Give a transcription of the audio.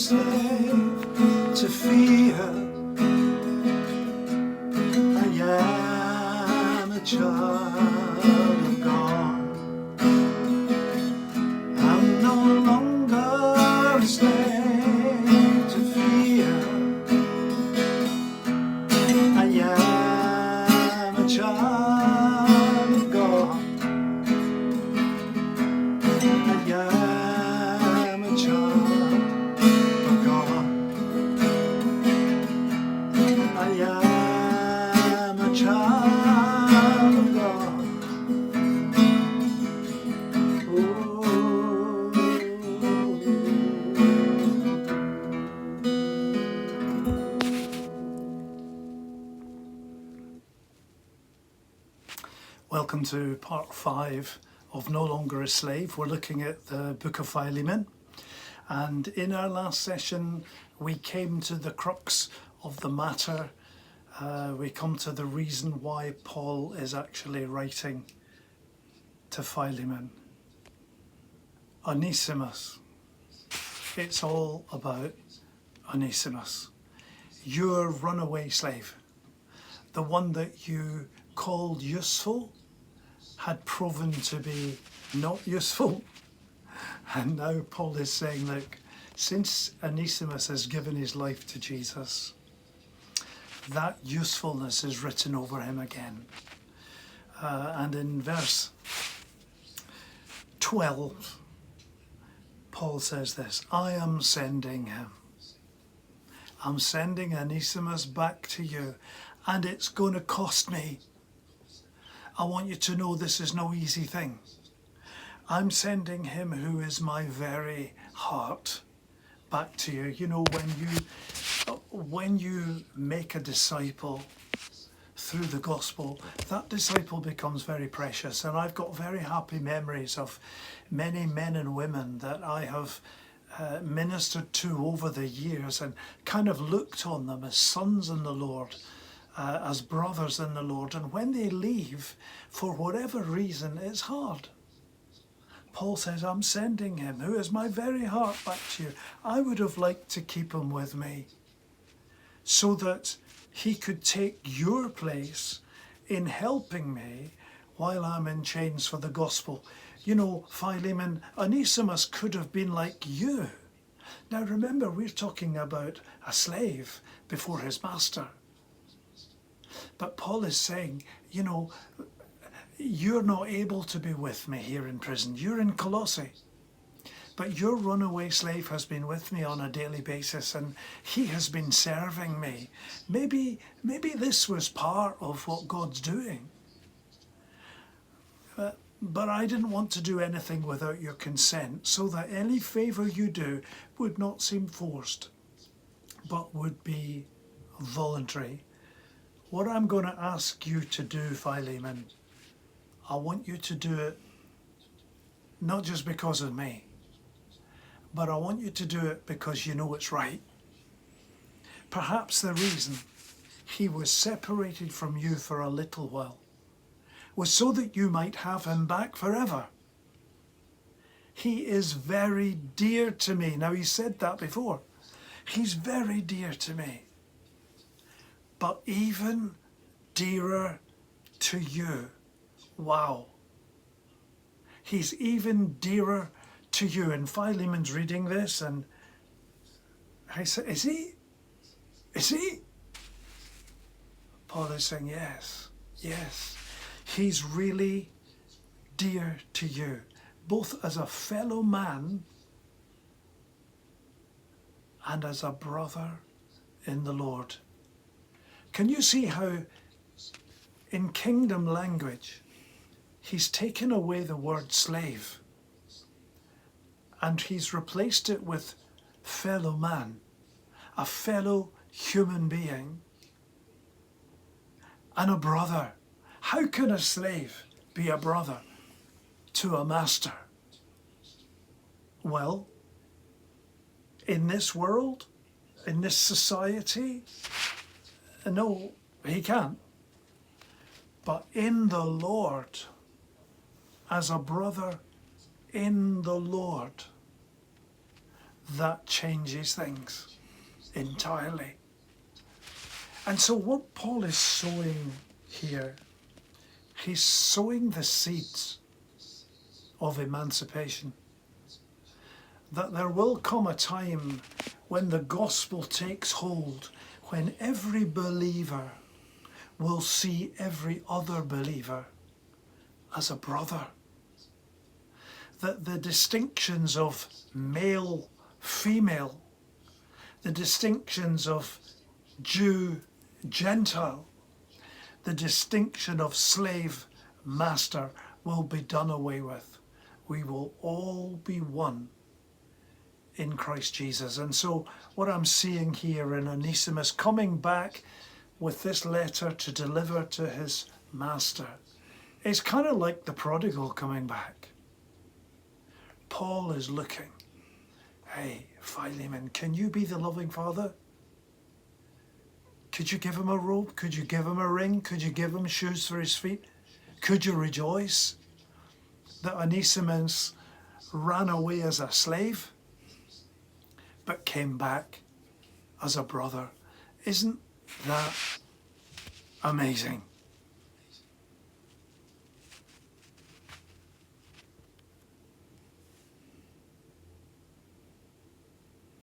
slave to fear. I am a child of God. I'm no longer a slave to fear. I am a child of God. I am a child of God. I am a child of God. Welcome to part 5 of No Longer a Slave. We're looking at the book of Philemon, and in our last session we came to the crux of the matter. We come to the reason why Paul is actually writing to Philemon. Onesimus. It's all about Onesimus, your runaway slave, the one that you called useful had proven to be not useful. And now Paul is saying, look, since Onesimus has given his life to Jesus, that usefulness is written over him again. And in verse 12, Paul says this: I am sending him. I'm sending Onesimus back to you, and it's going to cost me. I want you to know this is no easy thing. I'm sending him who is my very heart back to you. You know, when you make a disciple through the gospel, that disciple becomes very precious. And I've got very happy memories of many men and women that I have ministered to over the years and kind of looked on them as sons in the Lord, as brothers in the Lord. And when they leave, for whatever reason, it's hard. Paul says, I'm sending him who is my very heart back to you. I would have liked to keep him with me so that he could take your place in helping me while I'm in chains for the gospel. You know, Philemon, Onesimus could have been like you. Now remember, we're talking about a slave before his master. But Paul is saying, you know, you're not able to be with me here in prison. You're in Colossae. But your runaway slave has been with me on a daily basis, and he has been serving me. Maybe this was part of what God's doing. But I didn't want to do anything without your consent, so that any favour you do would not seem forced, but would be voluntary. What I'm going to ask you to do, Philemon, I want you to do it not just because of me, but I want you to do it because you know it's right. Perhaps the reason he was separated from you for a little while was so that you might have him back forever. He is very dear to me. Now, he said that before. He's very dear to me. But even dearer to you. Wow. He's even dearer to you. And Philemon's reading this, and I said, is he? Is he? Paul is saying, yes, yes. He's really dear to you, both as a fellow man and as a brother in the Lord. Can you see how in kingdom language he's taken away the word slave and he's replaced it with fellow man, a fellow human being, and a brother. How can a slave be a brother to a master? Well, in this world, in this society, no, he can't. But in the Lord, as a brother in the Lord, that changes things entirely. And so what Paul is sowing here, he's sowing the seeds of emancipation. That there will come a time when the gospel takes hold, when every believer will see every other believer as a brother. That the distinctions of male, female, the distinctions of Jew, Gentile, the distinction of slave, master will be done away with. We will all be one in Christ Jesus. And so what I'm seeing here in Onesimus coming back with this letter to deliver to his master is kind of like the prodigal coming back. Paul is looking, hey, Philemon, can you be the loving father? Could you give him a robe? Could you give him a ring? Could you give him shoes for his feet? Could you rejoice that Onesimus ran away as a slave but came back as a brother? Isn't that amazing?